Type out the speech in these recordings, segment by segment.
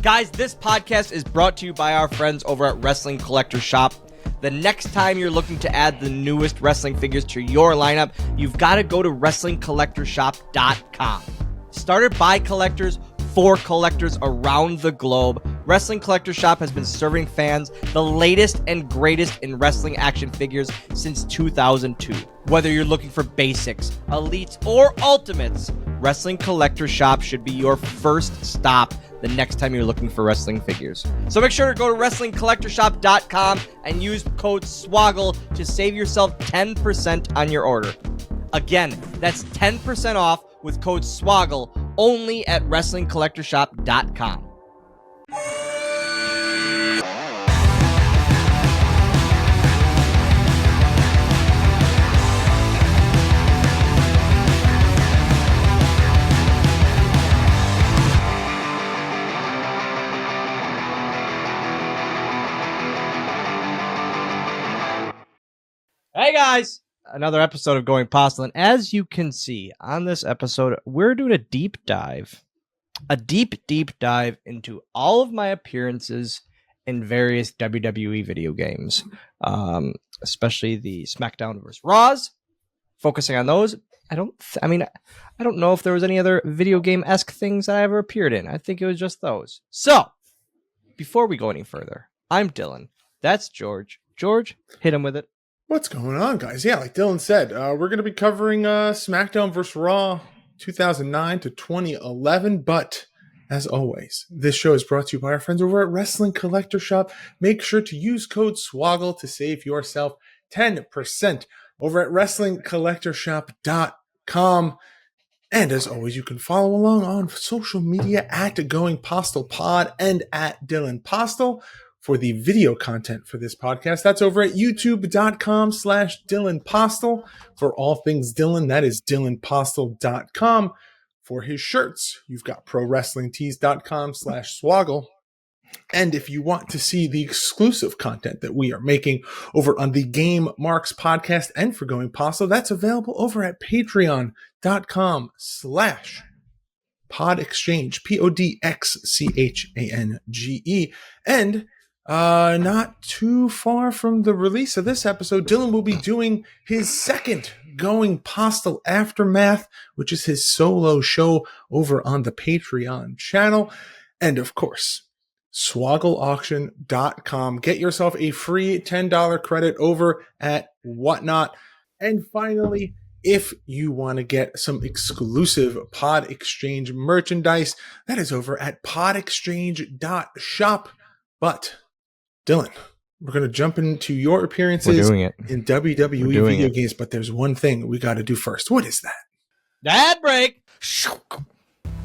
Guys, this podcast is brought to you by our friends over at Wrestling Collector Shop. The next time you're looking to add the newest wrestling figures to your lineup, you've got to go to WrestlingCollectorShop.com. Started by collectors for collectors around the globe, Wrestling Collector Shop has been serving fans the latest and greatest in wrestling action figures since 2002. Whether you're looking for basics, elites, or ultimates, Wrestling Collector Shop should be your first stop the next time you're looking for wrestling figures. So make sure to go to WrestlingCollectorShop.com and use code SWOGGLE to save yourself 10% on your order. Again, that's 10% off with code SWOGGLE only at WrestlingCollectorShop.com. Hey guys, another episode of Going Postl, and as you can see on this episode, we're doing a deep dive into all of my appearances in various WWE video games, especially the SmackDown vs. Raws. Focusing on those, I don't know if there was any other video game-esque things that I ever appeared in. I think it was just those. So, before we go any further, I'm Dylan. That's George. George, hit him with it. What's going on, guys? Yeah, like Dylan said, we're going to be covering SmackDown vs. Raw 2009 to 2011. But as always, this show is brought to you by our friends over at Wrestling Collector Shop. Make sure to use code SWOGGLE to save yourself 10% over at WrestlingCollectorShop.com. And as always, you can follow along on social media at Going Postl Pod and at Dylan Postl. For the video content for this podcast, that's over at youtube.com/Dylan Postl. For all things Dylan, that is DylanPostl.com. For his shirts, you've got ProWrestlingTees.com/Swoggle. And if you want to see the exclusive content that we are making over on the Game Marks podcast and for Going Postl, that's available over at Patreon.com/PodXchange, PodXchange. And not too far from the release of this episode, Dylan will be doing his second Going Postl Aftermath, which is his solo show over on the Patreon channel. And of course, swoggleauction.com. Get yourself a free $10 credit over at Whatnot. And finally, if you want to get some exclusive PodXchange merchandise, that is over at podexchange.shop. But Dylan, we're going to jump into your appearances in WWE video games, but there's one thing we got to do first. What is that? Ad break!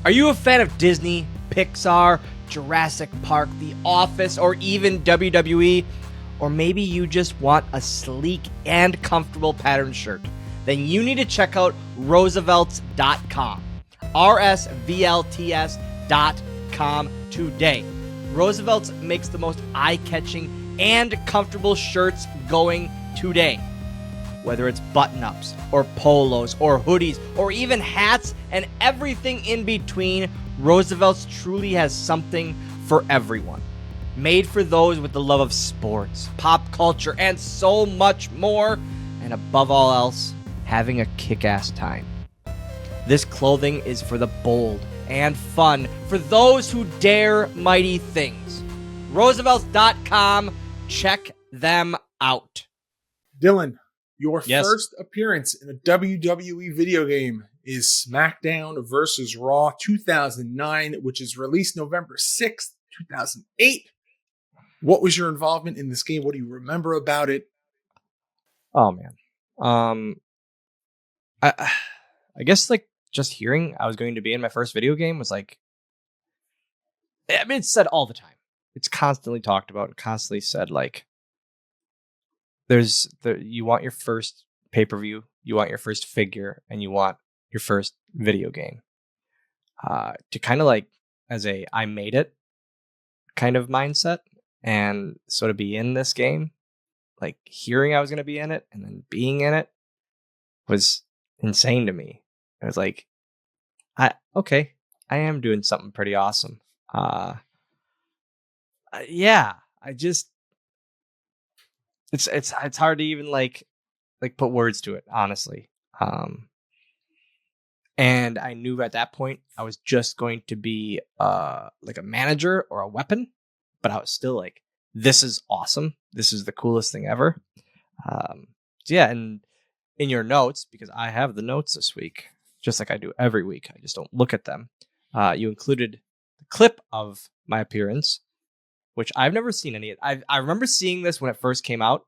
Are you a fan of Disney, Pixar, Jurassic Park, The Office, or even WWE? Or maybe you just want a sleek and comfortable patterned shirt? Then you need to check out Roosevelts.com. RSVLTS.com today. Roosevelt's makes the most eye-catching and comfortable shirts going today. Whether it's button-ups, or polos, or hoodies, or even hats, and everything in between, Roosevelt's truly has something for everyone. Made for those with the love of sports, pop culture, and so much more, and above all else, having a kick-ass time. This clothing is for the bold and fun, for those who dare mighty things. Roosevelts.com. Check them out. Dylan, your first appearance in a WWE video game is SmackDown vs. Raw 2009, which is released November 6th, 2008. What was your involvement in this game? What do you remember about it? Oh, man. I guess, like, just hearing I was going to be in my first video game was like, I mean, it's said all the time. It's constantly talked about and constantly said, like, you want your first pay-per-view, you want your first figure, and you want your first video game. To kind of like, as a I made it kind of mindset, and sort of be in this game, like hearing I was going to be in it and then being in it was insane to me. I was like, I am doing something pretty awesome. yeah, I just it's hard to even like put words to it, honestly. And I knew at that point I was just going to be like a manager or a weapon, but I was still like, this is awesome. This is the coolest thing ever. So yeah, and in your notes, because I have the notes this week, just like I do every week, I just don't look at them. You included the clip of my appearance, which I've never seen any. I remember seeing this when it first came out,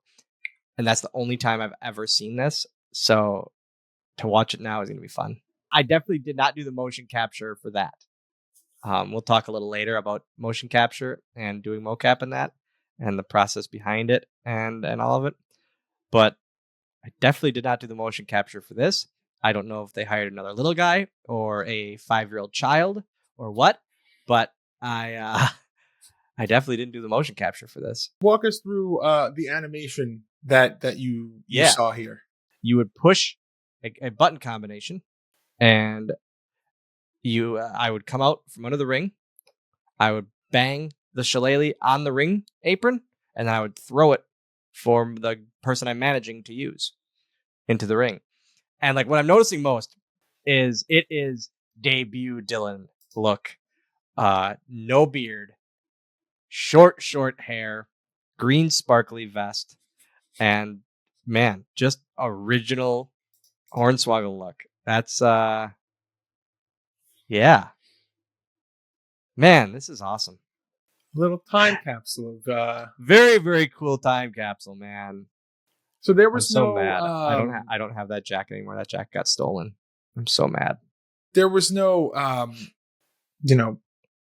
and that's the only time I've ever seen this. So to watch it now is going to be fun. I definitely did not do the motion capture for that. We'll talk a little later about motion capture and doing mocap in that and the process behind it and all of it. But I definitely did not do the motion capture for this. I don't know if they hired another little guy or a 5-year-old child or what, but I definitely didn't do the motion capture for this. Walk us through the animation that you saw here. You would push a button combination, and I would come out from under the ring. I would bang the shillelagh on the ring apron, and then I would throw it for the person I'm managing to use into the ring. And like what I'm noticing most is it is debut Dylan look. No beard, short hair, green sparkly vest, and man, just original Hornswoggle look. That's yeah. Man, this is awesome. Little time capsule of very, very cool time capsule, man. So there was I'm so mad. I don't have that jacket anymore. That jacket got stolen. I'm so mad. There was no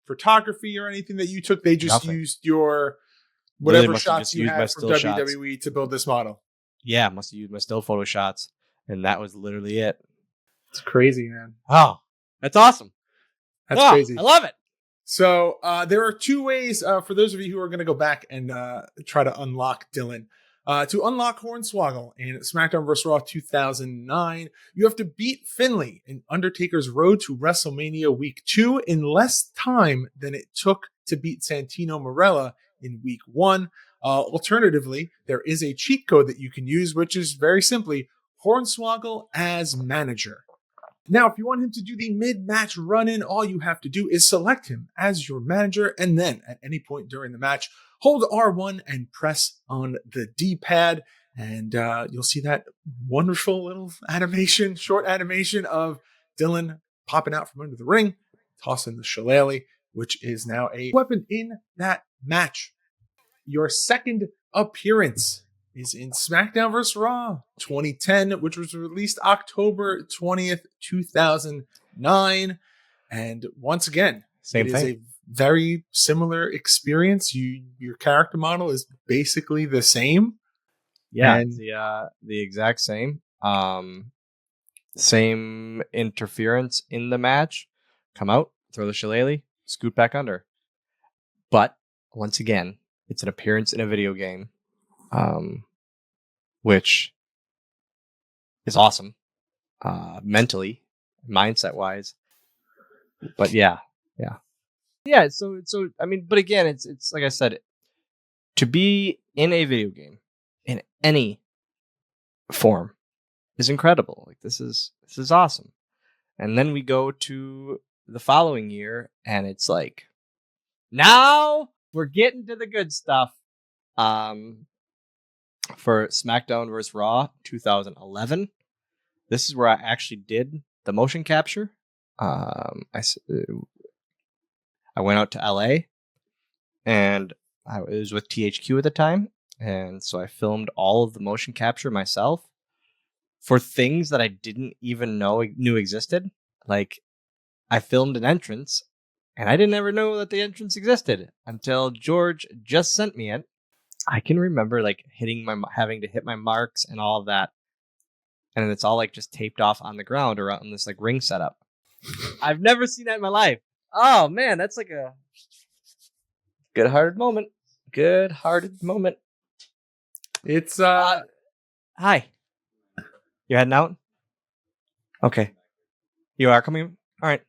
photography or anything that you took. They just used your whatever shots you had from WWE to build this model. Yeah, must have used my still photo shots, and that was literally it. It's crazy, man. Oh, that's awesome. That's crazy. I love it. So there are two ways for those of you who are going to go back and try to unlock Dylan. To unlock Hornswoggle in SmackDown vs. Raw 2009, you have to beat Finlay in Undertaker's Road to WrestleMania Week 2 in less time than it took to beat Santino Marella in Week 1. Alternatively, there is a cheat code that you can use, which is very simply Hornswoggle as manager. Now, if you want him to do the mid-match run-in, all you have to do is select him as your manager, and then at any point during the match, hold R1 and press on the D-pad, and you'll see that wonderful little animation, short animation of Dylan popping out from under the ring, tossing the shillelagh, which is now a weapon in that match. Your second appearance is in SmackDown vs. Raw 2010, which was released October 20th, 2009. And once again, it is a very similar experience. Your character model is basically the same. Yeah, and the exact same. Same interference in the match. Come out, throw the shillelagh, scoot back under. But once again, it's an appearance in a video game. Which is awesome, mentally, mindset wise. But yeah. So I mean, but again, it's like I said, to be in a video game in any form is incredible. Like this is awesome. And then we go to the following year, and it's like, now we're getting to the good stuff. For SmackDown vs. Raw 2011. This is where I actually did the motion capture. I went out to LA, and I was with THQ at the time, and so I filmed all of the motion capture myself for things that I didn't even knew existed. Like, I filmed an entrance, and I didn't ever know that the entrance existed until George just sent me it. I can remember like having to hit my marks and all of that. And it's all like just taped off on the ground or out in this like ring setup. I've never seen that in my life. Oh man, that's like a good-hearted moment. Good-hearted moment. It's hi. You heading out? Okay. You are coming? All right.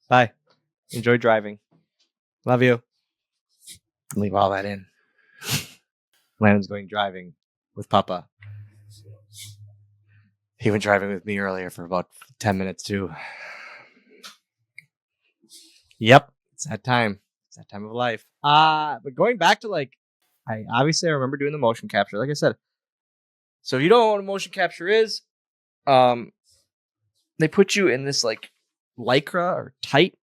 Bye. Enjoy driving. Love you. Leave all that in. Landon's going driving with Papa. He went driving with me earlier for about 10 minutes too. Yep, it's that time. It's that time of life. But going back to I remember doing the motion capture. Like I said, so if you don't know what a motion capture is, they put you in this lycra or tight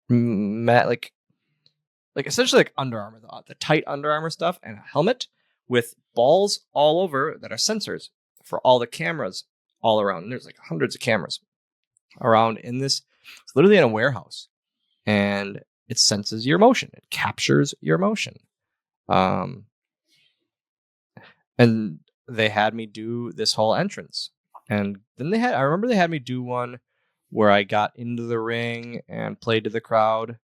mat, like essentially like Under Armour, the tight Under Armour stuff, and a helmet with balls all over that are sensors for all the cameras all around. And there's like hundreds of cameras around in this. It's literally in a warehouse, and it senses your motion. It captures your motion. And they had me do this whole entrance. And then I remember they had me do one where I got into the ring and played to the crowd.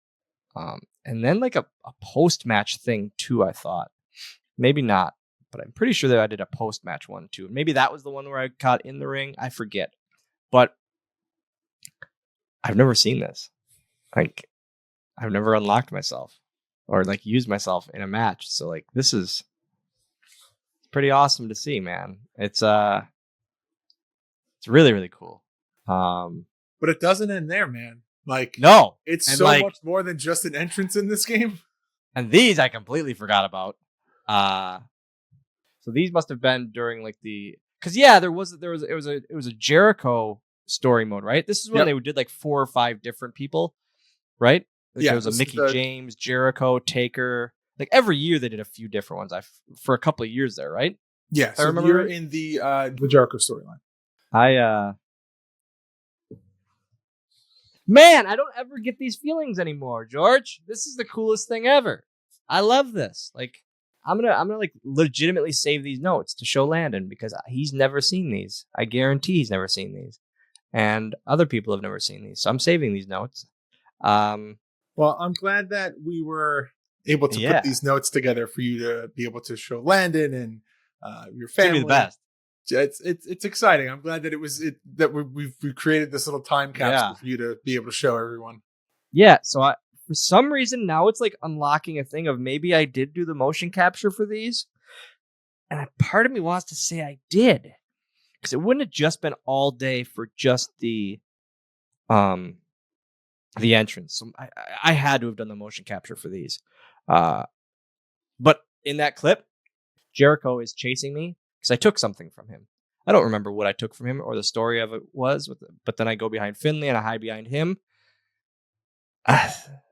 And then like a post-match thing too, I thought. Maybe not, but I'm pretty sure that I did a post-match one too. Maybe that was the one where I got in the ring. I forget. But I've never seen this. Like, I've never unlocked myself or used myself in a match. So this is pretty awesome to see, man. It's really, really cool. But it doesn't end there, man. No, it's so much more than just an entrance in this game. And these I completely forgot about. So these must have been during because it was a Jericho story mode, right? This is when they did 4 or 5 different people, right? There was a Mickey James, Jericho, Taker. Every year they did a few different ones. For a couple of years there, right? Yeah, so I remember you're in the Jericho storyline. Man, I don't ever get these feelings anymore, George. This is the coolest thing ever. I love this. I'm gonna legitimately save these notes to show Landon because he's never seen these. I guarantee he's never seen these, and other people have never seen these. So I'm saving these notes. Well, I'm glad that we were able to put these notes together for you to be able to show Landon and your family. It's gonna be the best. It's exciting. I'm glad that we've created this little time capsule for you to be able to show everyone. Yeah. So for some reason now it's unlocking a thing of maybe I did do the motion capture for these, and part of me wants to say I did because it wouldn't have just been all day for just the entrance. So I had to have done the motion capture for these. But in that clip, Jericho is chasing me because I took something from him. I don't remember what I took from him or the story of it was, but then I go behind Finley and I hide behind him.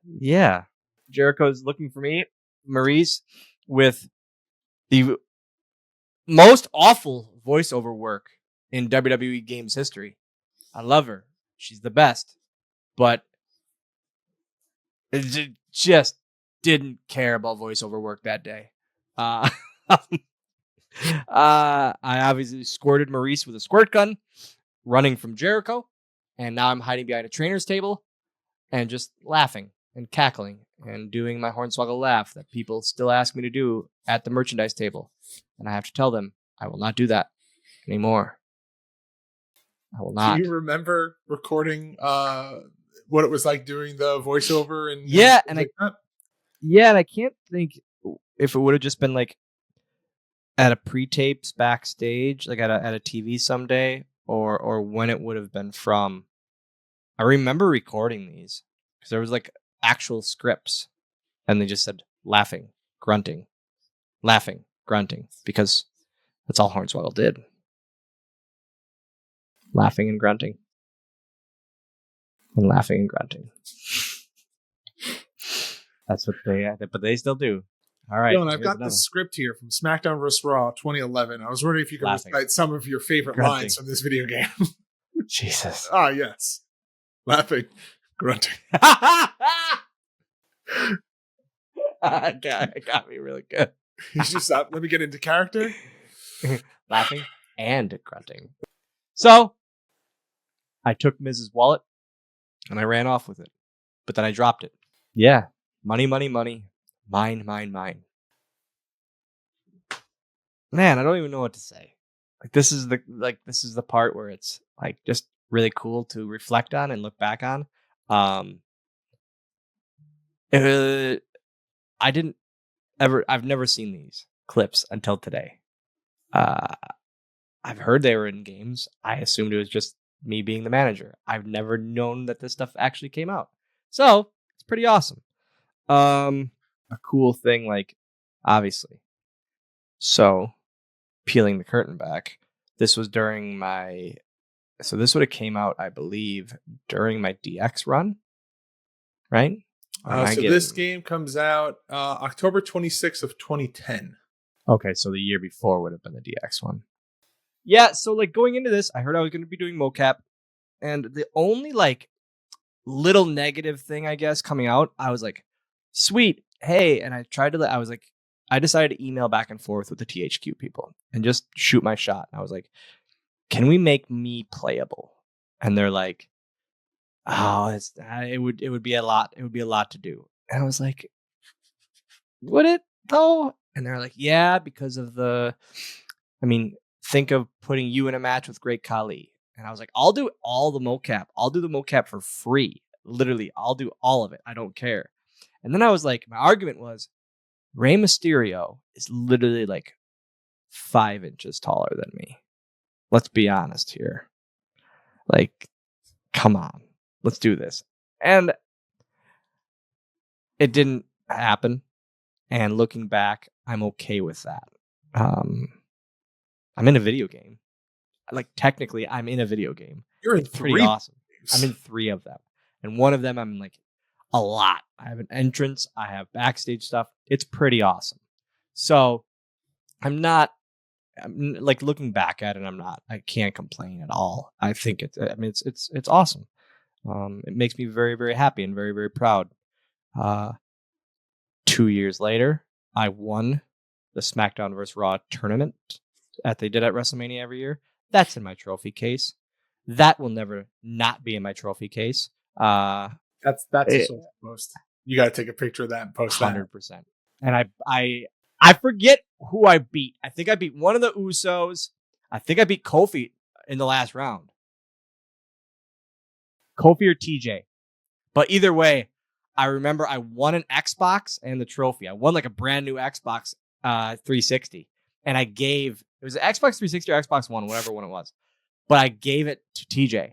Yeah. Jericho's looking for me, Maurice, with the most awful voiceover work in WWE Games history. I love her. She's the best. But it just didn't care about voiceover work that day. I obviously squirted Maurice with a squirt gun, running from Jericho, and now I'm hiding behind a trainer's table and just laughing and cackling and doing my Hornswoggle laugh that people still ask me to do at the merchandise table. And I have to tell them I will not do that anymore. I will not. Do you remember recording what it was like doing the voiceover? And and I can't think if it would have just been at a pre-tapes backstage, at a TV someday, or when it would have been from. I remember recording these because there was actual scripts, and they just said laughing, grunting, because that's all Hornswoggle did. Laughing and grunting. And laughing and grunting. That's what but they still do. All right. Dylan, I've got the script here from SmackDown vs. Raw 2011. I was wondering if you could recite some of your favorite lines from this video game. Jesus. Ah, yes. Laughing, grunting. It got me really good. You should stop. Let me get into character. Laughing and grunting. So, I took Miz's wallet and I ran off with it. But then I dropped it. Yeah. Money, money, money. Mine, mine, mine. Man, I don't even know what to say. This is the part where it's just really cool to reflect on and look back on. I didn't I've never seen these clips until today. I've heard they were in games. I assumed it was just me being the manager. I've never known that this stuff actually came out. So it's pretty awesome. A cool thing, like, obviously. So peeling the curtain back, this was during my. So this would have came out, I believe, during my DX run, right? This game comes out October 26th of 2010. Okay, so the year before would have been the DX one. Yeah, so like going into this, I heard I was going to be doing mocap, and the only like little negative thing, I guess, coming out, I was like, sweet, hey, and I decided to email back and forth with the THQ people and just shoot my shot. And I was like, can we make me playable? And they're like, oh, it would be a lot. It would be a lot to do. And I was like, would it though? And they're like, yeah, because of think of putting you in a match with Great Khali. And I was like, I'll do all the mocap. I'll do the mocap for free. Literally, I'll do all of it. I don't care. And then I was like, my argument was, Rey Mysterio is literally like 5 inches taller than me. Let's be honest here. Like, come on. Let's do this. And it didn't happen. And looking back, I'm okay with that. I'm in a video game. Like, technically, I'm in a video game. You're in it's pretty awesome. I'm in 3 of them. And one of them, I'm like a lot. I have an entrance. I have backstage stuff. It's pretty awesome. So I'm like looking back at it, I can't complain at all. I think it's awesome. It makes me very, very happy and very, very proud. 2 years later, I won the SmackDown vs. Raw tournament that they did at WrestleMania every year. That's in my trophy case. That will never not be in my trophy case. That's a social post. You got to take a picture of that and post 100%. And I forget who I beat. I think I beat one of the Usos. I think I beat Kofi in the last round. Kofi or TJ. But either way, I remember I won an Xbox and the trophy. I won like a brand new Xbox 360. And it was an Xbox 360 or Xbox One, whatever one it was. But I gave it to TJ.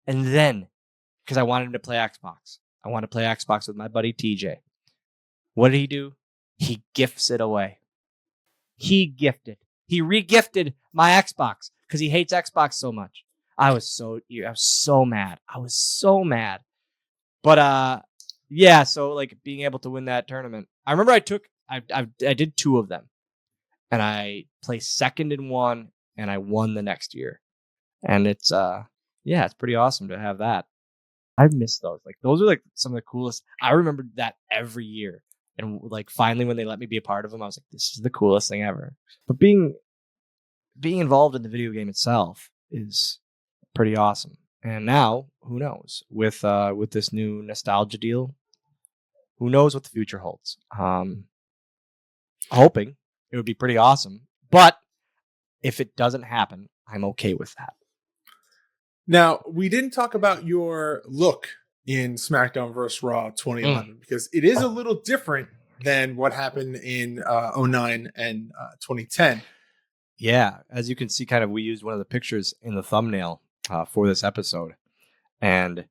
And then, because I wanted him to play Xbox. I wanted to play Xbox with my buddy TJ. What did he do? He gifts it away. He re-gifted my Xbox because he hates Xbox so much. I was so mad. But yeah, so like being able to win that tournament. I remember I did 2 of them. And I placed second in one and I won the next year. And it's pretty awesome to have that. I miss those. Like those are like some of the coolest. I remember that every year. And like finally when they let me be a part of them, I was like, this is the coolest thing ever. But being involved in the video game itself is pretty awesome. And now, who knows? With this new nostalgia deal, who knows what the future holds? Hoping it would be pretty awesome. But if it doesn't happen, I'm okay with that. Now, we didn't talk about your look in SmackDown vs. Raw 2011 because it is a little different than what happened in 09 and 2010. Yeah, as you can see, kind of we used one of the pictures in the thumbnail for this episode. And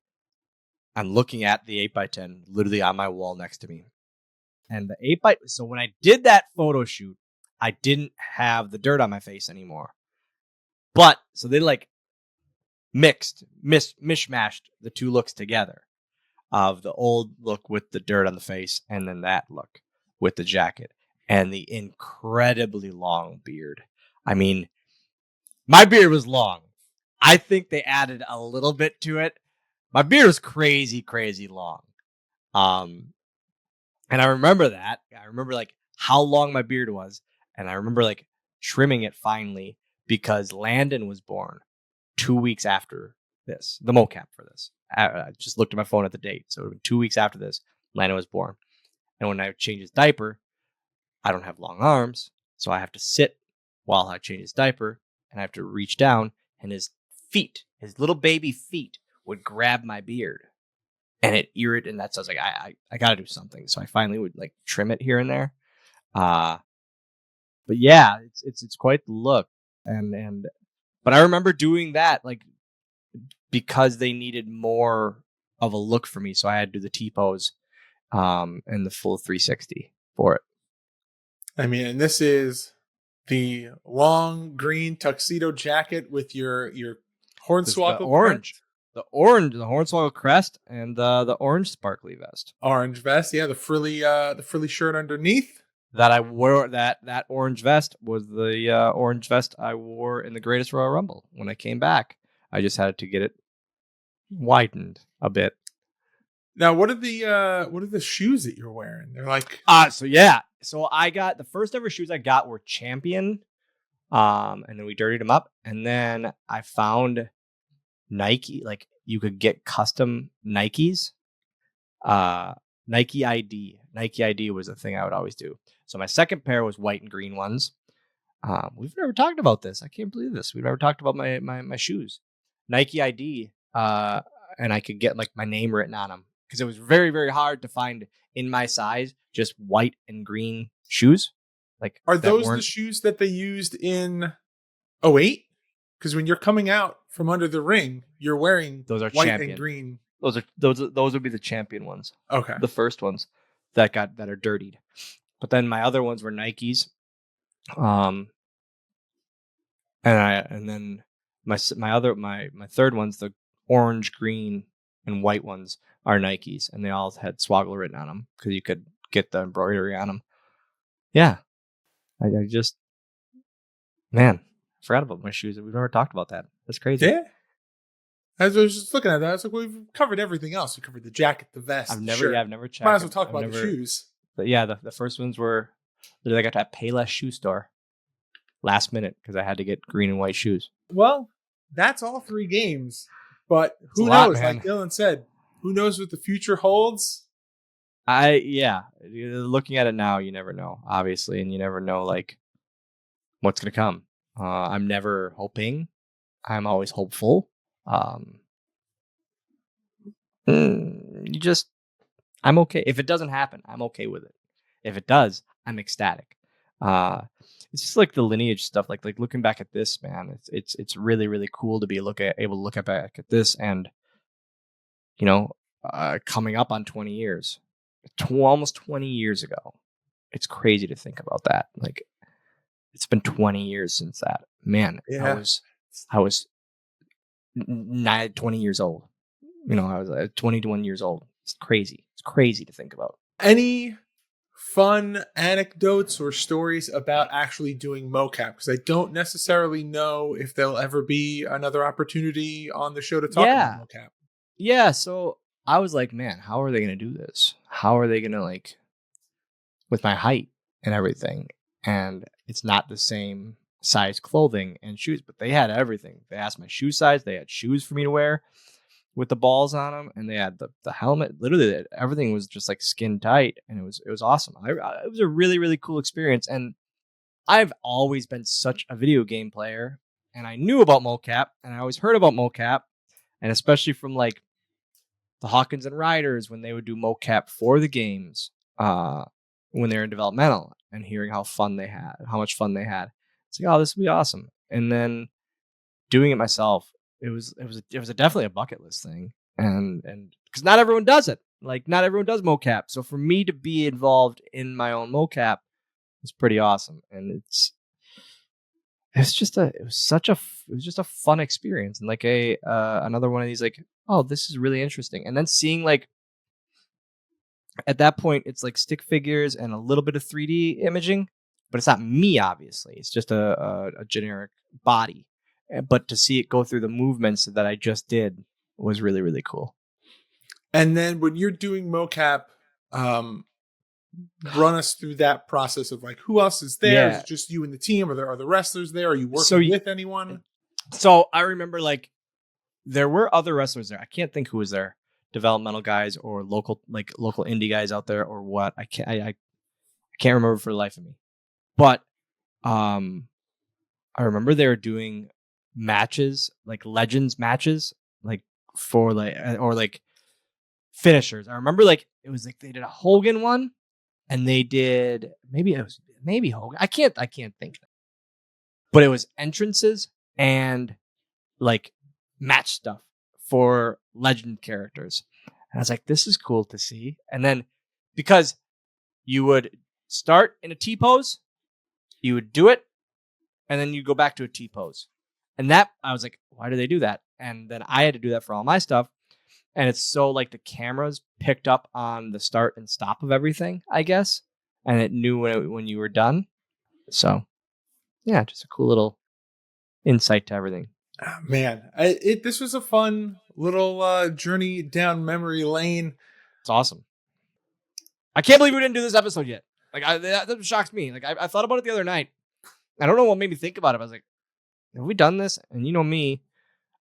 I'm looking at the 8x10 literally on my wall next to me. And the 8x... So when I did that photo shoot, I didn't have the dirt on my face anymore. But, so they like mishmashed the 2 looks together of the old look with the dirt on the face and then that look with the jacket and the incredibly long beard. I mean, my beard was long. I think they added a little bit to it. My beard was crazy, crazy long. And I remember that. I remember like how long my beard was. And I remember like trimming it finally because Landon was born 2 weeks after this, the mocap for this. I just looked at my phone at the date. So 2 weeks after this, Landon was born. And when I change his diaper, I don't have long arms. So I have to sit while I change his diaper and I have to reach down and his feet, his little baby feet would grab my beard and it irritated. And that's, I was like, I got to do something. So I finally would like trim it here and there. But yeah, it's quite the look. But I remember doing that like because they needed more of a look for me, so I had to do the T-pose and the full 360 for it. I mean, and this is the long green tuxedo jacket with your Hornswoggle the orange, crest. the Hornswoggle crest, and the orange sparkly vest. Orange vest, yeah, the frilly shirt underneath. That I wore, that orange vest was the orange vest I wore in the Greatest Royal Rumble when I came back. I just had to get it widened a bit. Now, what are the shoes that you're wearing? They're like So I got the first ever shoes I got were Champion, and then we dirtied them up, and then I found Nike. Like you could get custom Nikes, Nike ID. Nike ID was the thing I would always do. So my second pair was white and green ones. We've never talked about this. I can't believe this. We've never talked about my shoes. Nike ID, and I could get like my name written on them because it was very, very hard to find in my size just white and green shoes. Like, are those the shoes that they used in 08? Because when you're coming out from under the ring, you're wearing those are white Champion. And green. Those would be the Champion ones. Okay, the first ones that are dirtied. But then my other ones were Nikes. And then my third ones, the orange, green, and white ones are Nikes, and they all had Swoggle written on them because you could get the embroidery on them. Yeah, I just, man, I forgot about my shoes. We've never talked about that. That's crazy. Yeah. As I was just looking at that, I was like, well, we've covered everything else. We covered the jacket, the vest. I've never checked. Might as well talk about the shoes. But yeah, the first ones were I got that Payless shoe store last minute because I had to get green and white shoes. Well, that's all 3 games. But who knows? Like Dylan said, who knows what the future holds? Looking at it now, you never know, obviously, and you never know like what's gonna come. I'm never hoping. I'm always hopeful. I'm okay. If it doesn't happen, I'm okay with it. If it does, I'm ecstatic. It's just like the lineage stuff. Like looking back at this, man, it's really, really cool to be able to look back at this, and coming up on 20 years, almost 20 years ago. It's crazy to think about that. Like it's been 20 years since that. Man, yeah. I was 20 years old. I was 21 years old. It's crazy. It's crazy to think about. Any fun anecdotes or stories about actually doing mocap? Because I don't necessarily know if there'll ever be another opportunity on the show to talk about mocap. Yeah, so I was like, man, how are they going to do this? How are they going to, like, with my height and everything? And it's not the same size clothing and shoes, but they had everything. They asked my shoe size. They had shoes for me to wear with the balls on them, and they had the helmet. Literally, everything was just like skin tight, and it was awesome. It was a really, really cool experience, and I've always been such a video game player, and I knew about mocap, and I always heard about mocap, and especially from like the Hawkins and Riders when they would do mocap for the games when they were in developmental, and hearing how much fun they had. It's like, oh, this would be awesome. And then doing it myself, it was definitely a bucket list thing, and because not everyone does it. Like not everyone does mocap. So for me to be involved in my own mocap is pretty awesome, and it was just a fun experience, and like another one of these like, oh, this is really interesting. And then seeing like at that point it's like stick figures and a little bit of 3D imaging, but it's not me, obviously. It's just a generic body. But to see it go through the movements that I just did was really, really cool. And then when you're doing mocap, run us through that process of like, who else is there? Yeah. Is it just you and the team? Are the wrestlers there? Are you working with anyone? So I remember like there were other wrestlers there. I can't think who was there. Developmental guys or local indie guys out there or what. I can't remember for the life of me. But I remember they were doing matches, like legends matches, like for like or like finishers. I remember like it was like they did a Hogan one, and they did maybe Hogan. I can't think. But it was entrances and like match stuff for legend characters. And I was like, this is cool to see. And then because you would start in a T pose, you would do it, and then you go back to a T pose. And that I was like, why do they do that? And then I had to do that for all my stuff. And it's so like the cameras picked up on the start and stop of everything, I guess. And it knew when you were done. So yeah, just a cool little insight to everything. Oh, man, this was a fun little journey down memory lane. It's awesome. I can't believe we didn't do this episode yet. Like that shocks me. Like I thought about it the other night. I don't know what made me think about it. I was like, have we done this? And you know me,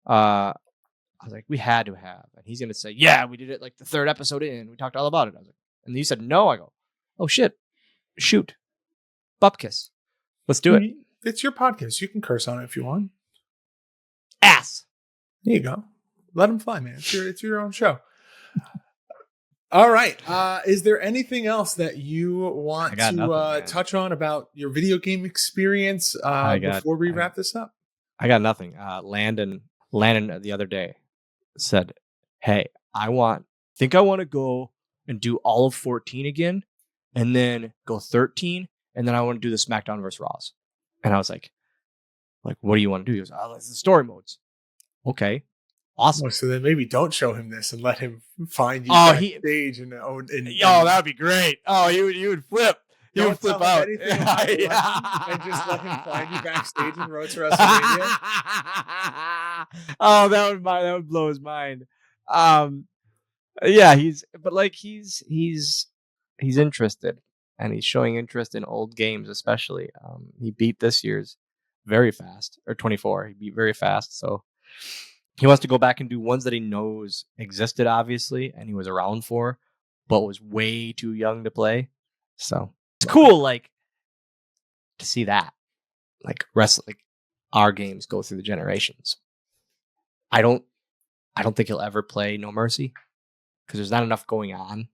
I was like, we had to have. And he's gonna say, yeah, we did it like the third episode in. We talked all about it. I was like, and you said no. I go, oh shit, shoot, bupkis. Let's do it. It's your podcast. You can curse on it if you want. Ass. There you go. Let him fly, man. It's your own show. All right. Is there anything else that you want to touch on about your video game experience before we wrap this up? I got nothing. Landon the other day said, hey, I want to go and do all of 14 again and then go 13. And then I want to do the SmackDown versus Raws. And I was like, what do you want to do? He goes, it's the story modes. Okay. Awesome. Oh, so then maybe don't show him this and let him find you backstage. That would be great. Oh, you would flip. He would flip out. And just let him find you backstage in Road to WrestleMania. Oh, that would blow his mind. Yeah, he's interested, and he's showing interest in old games, especially. He beat this year's very fast, or 24. He beat very fast, so he wants to go back and do ones that he knows existed, obviously, and he was around for, but was way too young to play. So it's cool, like, to see that, like, our games go through the generations. I don't think he'll ever play No Mercy because there's not enough going on.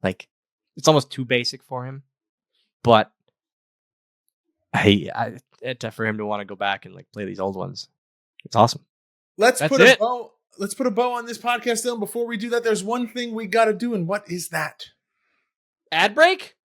Like, it's almost too basic for him. But for him to want to go back and like play these old ones, it's awesome. Let's put a bow on this podcast, Dylan. Before we do that, there's one thing we got to do, and what is that? Ad break?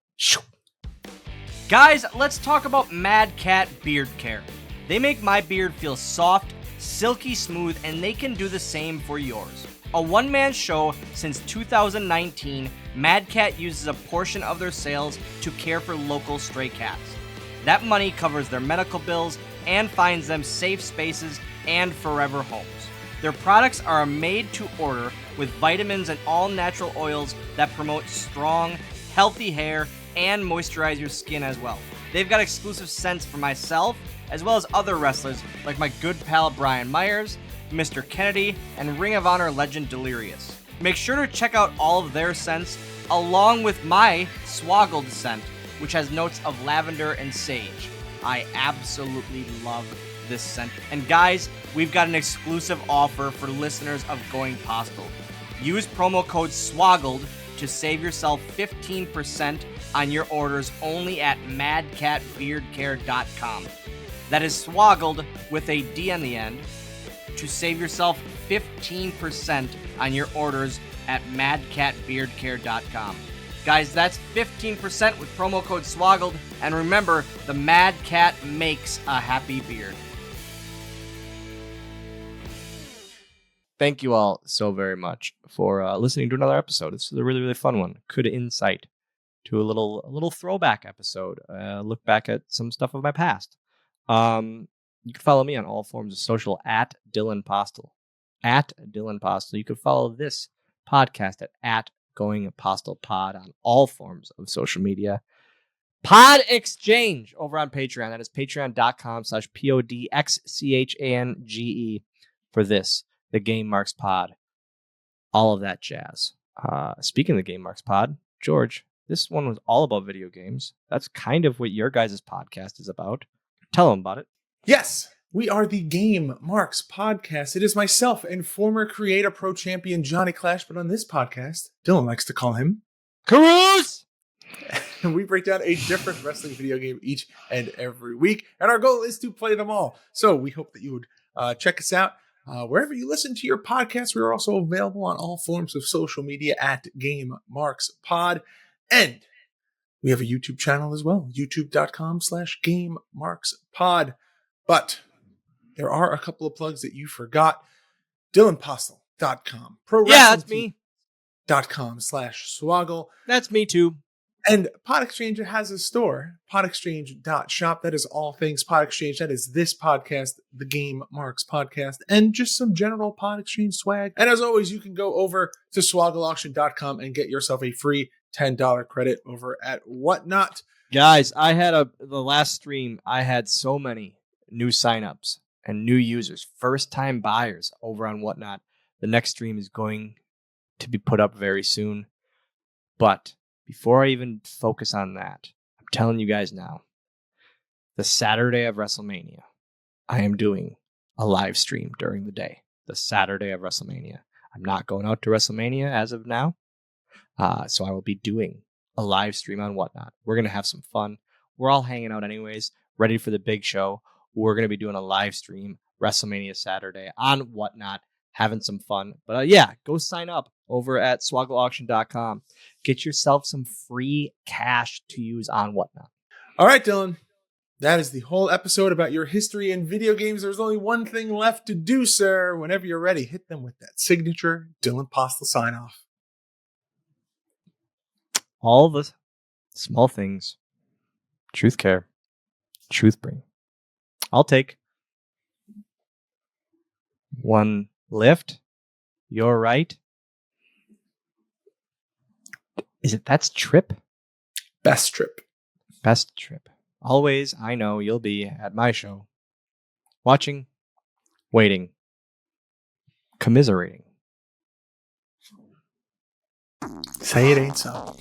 Guys, let's talk about Mad Cat Beard Care. They make my beard feel soft, silky smooth, and they can do the same for yours. A one-man show since 2019, Mad Cat uses a portion of their sales to care for local stray cats. That money covers their medical bills and finds them safe spaces and forever homes. Their products are made to order with vitamins and all-natural oils that promote strong, healthy hair and moisturize your skin as well. They've got exclusive scents for myself, as well as other wrestlers like my good pal Brian Myers, Mr. Kennedy, and Ring of Honor legend Delirious. Make sure to check out all of their scents, along with my Swoggle scent, which has notes of lavender and sage. I absolutely love this scent. And guys, we've got an exclusive offer for listeners of Going Postl. Use promo code SWOGGLED to save yourself 15% on your orders only at madcatbeardcare.com. That is Swoggled with a D on the end, to save yourself 15% on your orders at madcatbeardcare.com. Guys, that's 15% with promo code SWOGGLed, and remember, the Mad Cat makes a happy beard. Thank you all so very much for listening to another episode. This was a really, really fun one. Good insight to a little throwback episode. Look back at some stuff of my past. You can follow me on all forms of social at Dylan Postl. At Dylan Postl. You can follow this podcast at Going Postl Pod on all forms of social media. PodXchange over on Patreon. That is patreon.com/PodXchange for this, the Game Marks Pod. All of that jazz. Speaking of the Game Marks Pod, George, this one was all about video games. That's kind of what your guys' podcast is about. Tell them about it. Yes, we are the Game Marks Podcast. It is myself and former Creator Pro champion Johnny Clash, but on this podcast, Dylan likes to call him Carouse! And we break down a different wrestling video game each and every week. And our goal is to play them all. So we hope that you would check us out. Wherever you listen to your podcast, we are also available on all forms of social media at GameMarksPod. And we have a YouTube channel as well, youtube.com/GameMarksPod. But there are a couple of plugs that you forgot. DylanPostl.com. That's me. .com/Swoggle. That's me too. And PodXchange has a store, PodXchange.shop. That is all things PodXchange. That is this podcast, the Game Marks podcast, and just some general PodXchange swag. And as always, you can go over to SwoggleAuction.com and get yourself a free $10 credit over at Whatnot. Guys, I had the last stream, I had so many new signups and new users, first-time buyers over on Whatnot. The next stream is going to be put up very soon. But before I even focus on that, I'm telling you guys now, the Saturday of WrestleMania, I am doing a live stream during the day. The Saturday of WrestleMania. I'm not going out to WrestleMania as of now. So I will be doing a live stream on Whatnot. We're going to have some fun. We're all hanging out anyways, ready for the big show. We're going to be doing a live stream WrestleMania Saturday on Whatnot, having some fun. But go sign up over at SwoggleAuction.com. Get yourself some free cash to use on Whatnot. All right, Dylan. That is the whole episode about your history in video games. There's only one thing left to do, sir. Whenever you're ready, hit them with that signature Dylan Postl sign-off. All the small things. Truth care. Truth bring. I'll take one lift. You're right. That's trip? Best trip. Best trip. Always, I know you'll be at my show. Watching, waiting, commiserating. Say it ain't so.